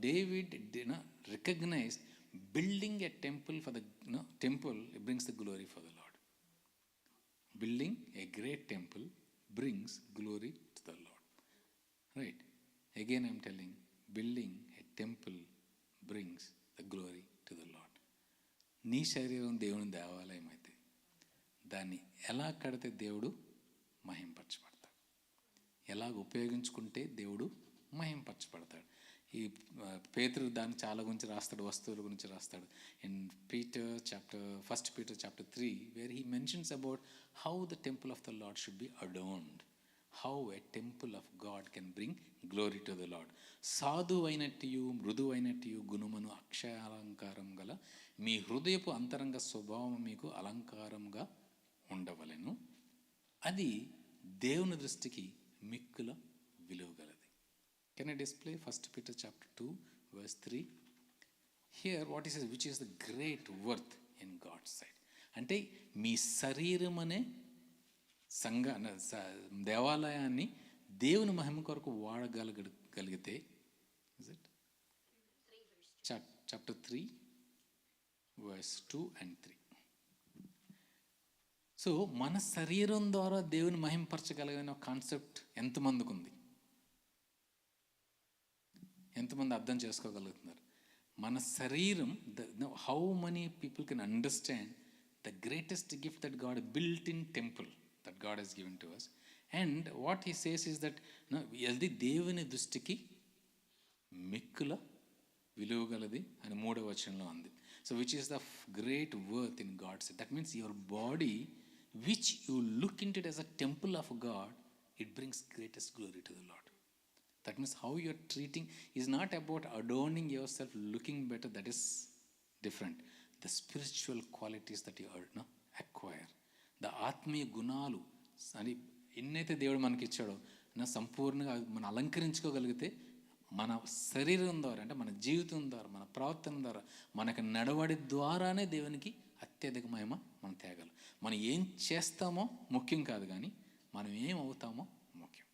David recognized building a temple for the temple, it brings the glory for the Lord. Building a great temple brings glory to the Lord, right? Again I'm telling, building a temple brings the glory to the Lord. నీ శరీరం దేవుని దేవాలయం అయితే దాన్ని ఎలా కడితే దేవుడు మహింపరచబడతాడు, ఎలాగ ఉపయోగించుకుంటే దేవుడు మహింపరచబడతాడు. ఈ పేతురు దాన్ని చాలా గురించి రాస్తాడు, వస్తువుల గురించి రాస్తాడు. In 1 Peter chapter 3 where he mentions about how the temple of the Lord should be adorned, how a temple of God can bring glory to the Lord. సాధువైనట్టు మృదువైనట్టు గుణమును అక్షయాలంకారం గల మీ హృదయపు అంతరంగ స్వభావం మీకు అలంకారంగా ఉండవలెను, అది దేవుని దృష్టికి మిక్కుల విలువగలది. Can I display 1 Peter chapter 2 verse 3? Here what he says, which is the great worth in God's sight. అంటే మీ శరీరం అనే దేవాలయాన్ని దేవుని మహిమ కొరకు వాడగలిగితే, is it chapter 3 verse 2 and 3. So మన శరీరం ద్వారా దేవుని మహింపరచగలిగిన కాన్సెప్ట్ ఎంతమందికి ఉంది? ఎంతమంది అర్థం చేసుకోగలుగుతున్నారు? మన శరీరం, how many people can understand the greatest gift that God built in temple that God has given to us. And what he says is that అది దేవుని దృష్టికి మిక్కుల విలువగలది అని 3వ వచనంలో ఉంది. So which is the great worth in God's sight. That means your body which you look into it as a temple of God, it brings greatest glory to the Lord. That means how you are treating is not about adorning yourself, looking better. That is different. The spiritual qualities that you acquire, the ఆత్మీయ గుణాలు అని ఎన్నైతే దేవుడు మనకి ఇచ్చాడో సంపూర్ణంగా మనం అలంకరించుకోగలిగితే మన శరీరం ద్వారా, అంటే మన జీవితం ద్వారా, మన ప్రవర్తన ద్వారా, మనకి నడవడి ద్వారానే దేవునికి అత్యధిక మహిమ మనం తేగలం. మనం ఏం చేస్తామో ముఖ్యం కాదు, కానీ మనం ఏం అవుతామో ముఖ్యం.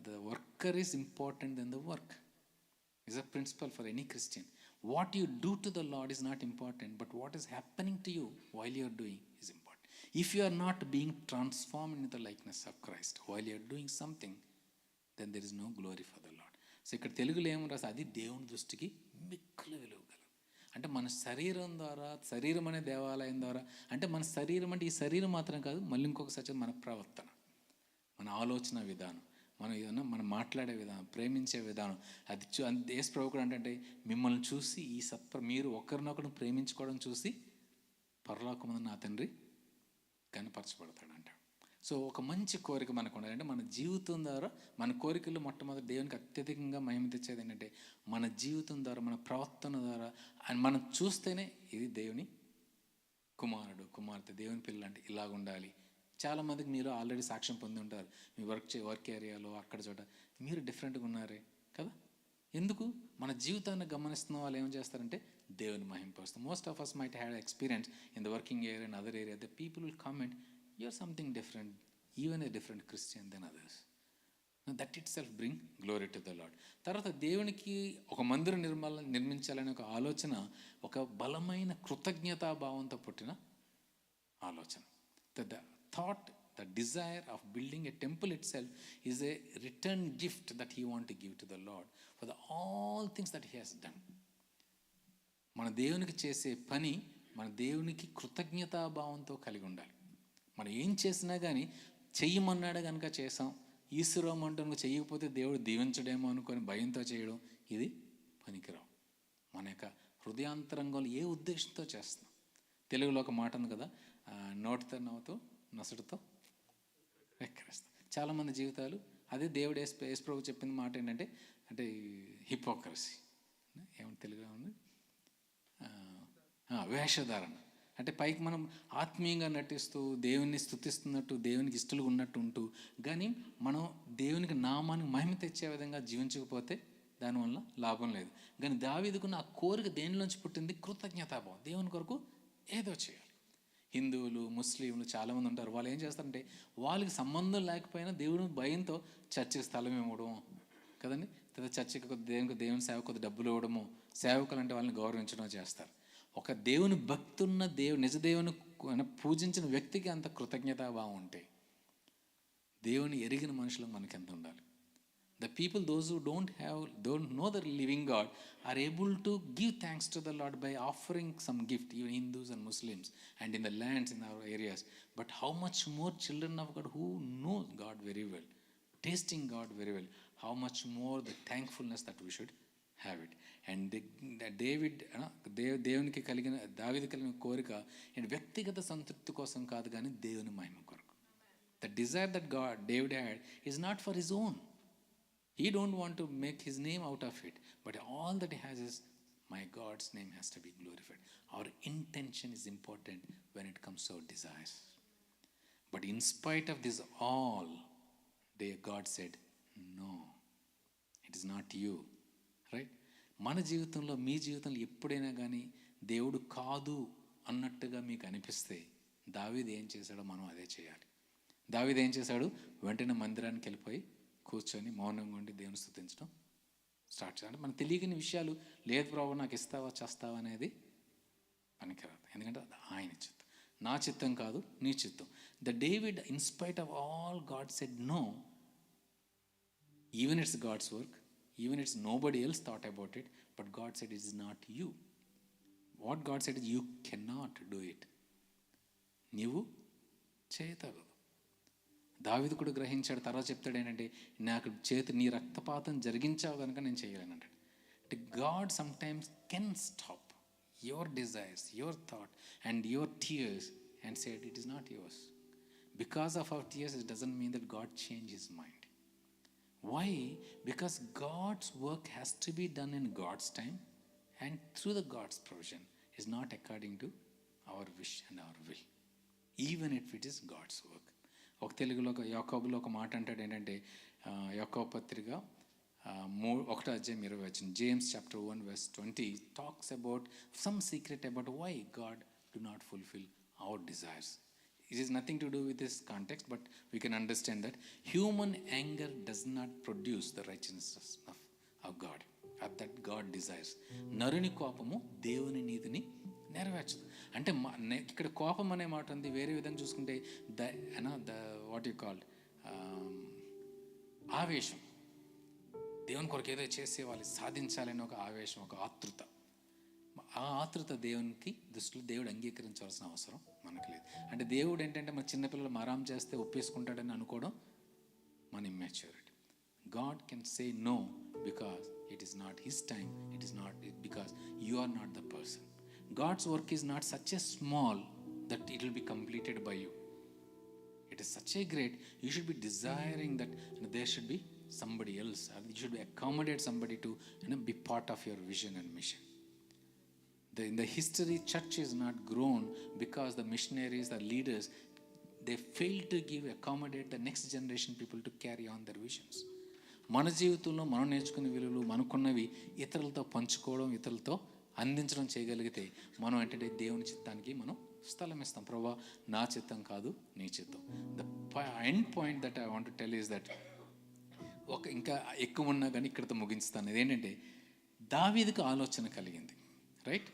The worker is important than the work. Is a principle for any Christian. What you do to the Lord is not important, but what is happening to you while you are doing is important. If you are not being transformed into the likeness of Christ while you are doing something, then there is no glory for the Lord. So ఇక్కడ తెలుగులో ఏమో రాసి, అది దేవుని దృష్టికి మిక్కుల విలువగలదు. అంటే మన శరీరం ద్వారా, శరీరం అనే దేవాలయం ద్వారా, అంటే మన శరీరం అంటే ఈ శరీరం మాత్రం కాదు, మళ్ళీ ఇంకొక సత్యం మన ప్రవర్తన, మన ఆలోచన విధానం, మనం ఏదన్నా మనం మాట్లాడే విధానం, ప్రేమించే విధానం. అది యేసు ప్రభు కూడా అంటే మిమ్మల్ని చూసి మీరు ఒకరినొకరు ప్రేమించుకోవడం చూసి పరలోకమందు నా తండ్రి కనపరచబడతాడు అంటాడు. సో ఒక మంచి కోరిక మనకు ఉండాలి. అంటే మన జీవితం ద్వారా, మన కోరికలు మొట్టమొదటి దేవునికి అత్యధికంగా మహిమ తెచ్చేది ఏంటంటే మన జీవితం ద్వారా, మన ప్రవర్తన ద్వారా మనం చూస్తేనే ఇది దేవుని కుమారుడు, కుమార్తె, దేవుని పిల్లలు అంటే ఇలాగ ఉండాలి. చాలామందికి మీరు ఆల్రెడీ సాక్ష్యం పొంది ఉంటారు. మీ వర్క్ ఏరియాలో అక్కడ చోట మీరు డిఫరెంట్గా ఉన్నారే కదా. ఎందుకు? మన జీవితాన్ని గమనిస్తున్న వాళ్ళు ఏం చేస్తారంటే దేవుని మహింపరుస్తారు. Most of us might had experience in the working area and other area. The people will comment, you are something different, even a different Christian then others. That itself bring glory to the Lord. తర్వాత దేవునికి ఒక మందిరం నిర్మించాలనే ఒక ఆలోచన ఒక బలమైన కృతజ్ఞతాభావంతో పుట్టిన ఆలోచన. The thought, the desire of building a temple itself is a return gift that he want to give to the Lord for all things that he has done. మన దేవునికి చేసే పని మన దేవునికి కృతజ్ఞతాభావంతో కలిగి ఉండాలి. మనం ఏం చేసినా కానీ చెయ్యమన్నాడు కనుక చేసాం, ఈశ్వరమంటూ చెయ్యకపోతే దేవుడు దీవించడేమో అనుకొని భయంతో చేయడం ఇది పనికిరావు. మన యొక్క హృదయాంతరంగంలో ఏ ఉద్దేశంతో చేస్తున్నాం. తెలుగులో ఒక మాట ఉంది కదా, నోటితో నవ్వుతూ నసుడుతో వెక్కరేస్తాం. చాలామంది జీవితాలు అదే దేవుడు యేసు ప్రభు చెప్పిన మాట ఏంటంటే అంటే హిపోక్రసీ, ఏమంటే తెలుగులో ఉంది వేషధారణ. అంటే పైకి మనం ఆత్మీయంగా నటిస్తూ దేవుని స్తుతిస్తున్నట్టు, దేవునికి ఇష్టలుగా ఉన్నట్టు ఉంటూ, కానీ మనం దేవునికి నామానికి మహిమ తెచ్చే విధంగా జీవించకపోతే దానివల్ల లాభం లేదు. కానీ దావీదుకున్న ఆ కోరిక దేనిలోంచి పుట్టింది? కృతజ్ఞతాభావం. దేవుని కొరకు ఏదో చేయాలి. హిందువులు, ముస్లింలు చాలామంది ఉంటారు. వాళ్ళు ఏం చేస్తారంటే వాళ్ళకి సంబంధం లేకపోయినా దేవుని భయంతో చర్చికి స్థలం ఇవ్వడం కదండి, లేదా చర్చికి దేవుని సేవకు కొద్ది డబ్బులు ఇవ్వడము, సేవకులు అంటే వాళ్ళని గౌరవించడం చేస్తారు. ఒక దేవుని భక్తి ఉన్న నిజ దేవుని పూజించిన వ్యక్తికి అంత కృతజ్ఞతాభావం ఉంటే దేవుని ఎరిగిన మనుషులకు మనకి ఎంత ఉండాలి. The people, those who don't know the living God, are able to give thanks to the Lord by offering some gift, even Hindus and Muslims, and in the lands in our areas. But how much more children of God who know God very well, tasting God very well, how much more the thankfulness that we should have it. And దేవునికి కలిగిన దావీదు కలిగిన కోరిక వ్యక్తిగత సంతృప్తి కోసం కాదు, కానీ దేవుని మహిమ కొరకు. The desire that David had is not for his own. He don't want to make his name out of it, but all that he has is my God's name has to be glorified. Our intention is important when it comes to our desires. But in spite of this all, God said, no, it is not you. Right? మన జీవితంలో, మీ జీవితంలో ఎప్పుడైనా కానీ దేవుడు కాదు అన్నట్టుగా మీకు అనిపిస్తే దావీదు ఏం చేశాడో మనం అదే చేయాలి. దావీదు ఏం చేశాడు? వెంటనే మందిరానికి వెళ్ళిపోయి కూర్చొని మౌనంగా ఉండి దేవుని స్తుతించడం స్టార్ట్ చేయాలి. మనకు తెలియని విషయాలు లేదు ప్రభు నాకు ఇస్తావా చేస్తావా అనేది పనికిరాదు. ఎందుకంటే అది ఆయన చిత్తం, నా చిత్తం కాదు, నీ చిత్తం. The David in spite of all God said no, even it's God's work, even it's nobody else thought about it, but God said it is not you. What God said is you cannot do it. నీవు చేయతగదు. దావీదు కూడా గ్రహించాడు. తర్వాత చెప్తాడు ఏంటంటే నాకు నీ రక్తపాతం జరిగించావు కనుక నేను చేయలేను అంటాడు. అంటే God sometimes can stop your desires, your thought and your tears and said it is not yours. Because of our tears it doesn't mean that God change his mind. Why? Because God's work has to be done in God's time and through the God's provision, is not according to our wish and our will, even if it is God's work. ఒక తెలుగులో యాకోబులో ఒక మాట అంటాడు ఏంటంటే, యాకోబు పత్రిక 1:20, James chapter 1:20 talks about some secret about why God do not fulfill our desires. It is nothing to do with this context, but we can understand that human anger does not produce the righteousness of God, that God desires. నరుని కోపము దేవుని నీతిని నెరవేర్చదు. అంటే ఇక్కడ కోపం అనే మాట ఉంది. వేరే విధంగా చూసుకుంటే వాట్ యు కాల్డ్ ఆవేశం, దేవుని కొరకు ఏదో చేసేవాళ్ళు సాధించాలని ఒక ఆవేశం, ఒక ఆతృత. ఆ ఆతృత దేవునికి దృష్టిలో దేవుడు అంగీకరించాల్సిన అవసరం మనకు లేదు. అంటే దేవుడు ఏంటంటే మన చిన్నపిల్లలు మారాం చేస్తే ఒప్పేసుకుంటాడని అనుకోవడం మన immaturity. God can say no because it is not his time, it is not because you are not the person. God's work is not such a small that it will be completed by you. It is such a great, you should be desiring that there should be somebody else, or you should accommodate somebody to be part of your vision and mission. In the history, church is not grown because the missionaries, the leaders, they fail to accommodate the next generation people to carry on their visions. మన జీవితంలో మనం నేర్చుకునే విలువలు మనకున్నవి ఇతరులతో పంచుకోవడం, ఇతరులతో అందించడం చేయగలిగితే మనం ఏంటంటే దేవుని చిత్తానికి మనం స్థలం ఇస్తాం. ప్రభా నా చిత్తం కాదు నీ చిత్తం. The end point that I want to tell is that ఒక ఇంకా ఎక్కువ ఉన్నా కానీ ఇక్కడితో ముగించుతాను. ఇదేంటంటే దావీదుకు ఆలోచన కలిగింది. రైట్,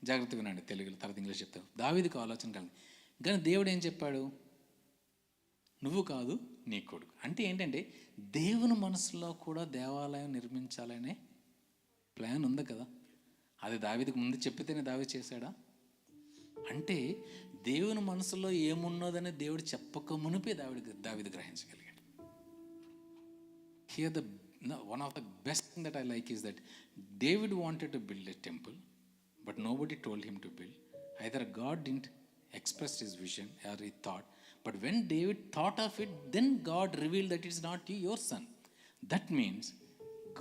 జాగ్రత్తగా వినండి, తెలుగులో తర్వాత ఇంగ్లీష్ చెప్తాను. దావీదుకు ఆలోచన కలిగింది కానీ దేవుడు ఏం చెప్పాడు? నువ్వు కాదు నీ కొడుకు. అంటే ఏంటంటే దేవుని మనసులో కూడా దేవాలయం నిర్మించాలనే ప్లాన్ ఉంది కదా. అది దావీదుకు ముందు చెప్పితేనే దావీదు చేశాడా? అంటే దేవుని మనసులో ఏమున్నదని దేవుడు చెప్పక మునిపే దావీదు గ్రహించగలిగాడు. Here one of the best thing that I like is that David wanted to build a temple, but nobody told him to build. Either God didn't express his vision or he thought, but when David thought of it, then God revealed that it's not you, your son. That means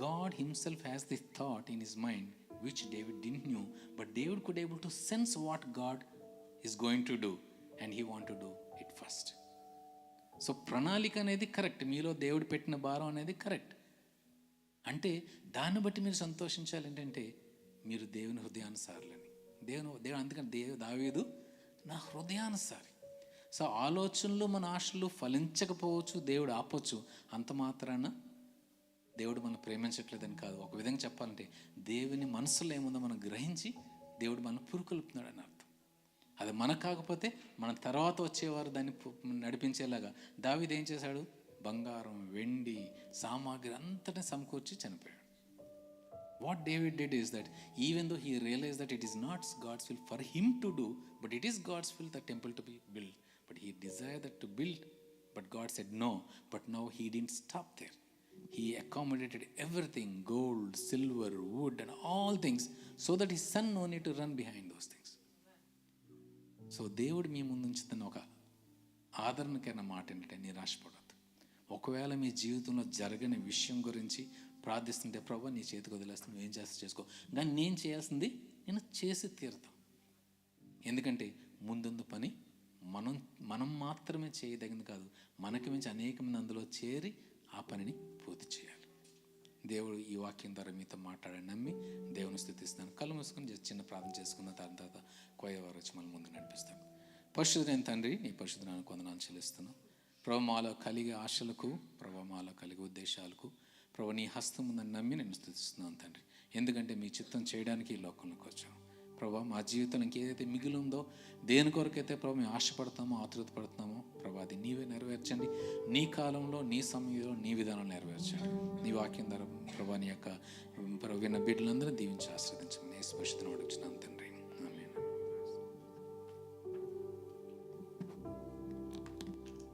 God himself has this thought in his mind which David didn't know, but David could able to sense what God is going to do and he want to do it first. So ప్రణాళిక అనేది correct, మీలో దేవుడు పెట్టిన భారం అనేది correct. అంటే దాన్ని బట్టి మీరు సంతోషించాలి. ఏంటంటే మీరు దేవుని హృదయానుసారులని. దేవుడు అందుకని దావీదు నా హృదయానుసారి. సో ఆలోచనలు మన ఆశలు ఫలించకపోవచ్చు, దేవుడు ఆపొచ్చు. అంత మాత్రాన దేవుడు మనం ప్రేమించట్లేదని కాదు. ఒక విధంగా చెప్పాలంటే దేవుని మనసులో ఏముందో మనం గ్రహించి దేవుడు మనం పురుకొల్పుతున్నాడు అని అర్థం. అది మనకు కాకపోతే మన తర్వాత వచ్చేవారు దాన్ని నడిపించేలాగా దావీదు ఏం చేశాడు? బంగారం, వెండి, సామాగ్రి అంతటా సమకూర్చి చనిపోయాడు. What David did is that even though he realize that it is not God's will for him to do, but it is God's will the temple to be build. But he desire that to build, but God said no. But now he didn't stop there. He accommodated everything, gold, silver, wood and all things, so that his son no need to run behind those things. So దేవుడు మీ ముందు ఉంచుతున్న ఒక ఆదరణకైన మాట ఏంటంటే నిరాశపడద్దు. ఒకవేళ మీ జీవితంలో జరగని విషయం గురించి ప్రార్థిస్తుంటే ప్రభు నీ చేతికి వదిలేస్తాను, నువ్వేం చేస్తా చేసుకో, కానీ నేను చేయాల్సింది నేను చేసి తీరుతాను. ఎందుకంటే ముందుందు పని మనం మాత్రమే చేయదగింది కాదు, మనకి మించి అనేక మంది అందులో చేరి ఆ పనిని పూర్తి చేయాలి. దేవుడు ఈ వాక్యం ద్వారా మీతో మాట్లాడని నమ్మి దేవుని స్తుతిస్తాను. కళ్ళు మూసుకొని చిన్న ప్రార్థన చేసుకున్న తర్వాత కోయవారు వచ్చి మన ముందు నడిపిస్తాను. పరిశుద్ధుడైన తండ్రి, నీ పరిశుద్ధనానికి వందనాలు చెల్లిస్తున్నాను. ప్రభు మాలో కలిగే ఆశలకు, ప్రభు మాలో కలిగే ఉద్దేశాలకు ప్రభు నీ హస్తం ఉందని నమ్మి నేను స్తుతిస్తున్నాను తండ్రి. ఎందుకంటే మీ చిత్తం చేయడానికి ఈ లోకంలోకి వచ్చాం. ప్రభా మా జీవితంలో ఇంకేదైతే మిగిలి ఉందో, దేని కొరకైతే ప్రభు మేము ఆశపడతామో, ఆతృత పడుతున్నామో ప్రభా అది నీవే నెరవేర్చండి. నీ కాలంలో, నీ సమయంలో, నీ విధానం నెరవేర్చండి. నీ వాక్యం ద్వారా ప్రభా నీ యొక్క విన్న బిడ్డలందరూ దీవించి ఆశ్రదించండి. యేసు పరిశుద్ధ నామమున అడుగుచున్నాను తండ్రి.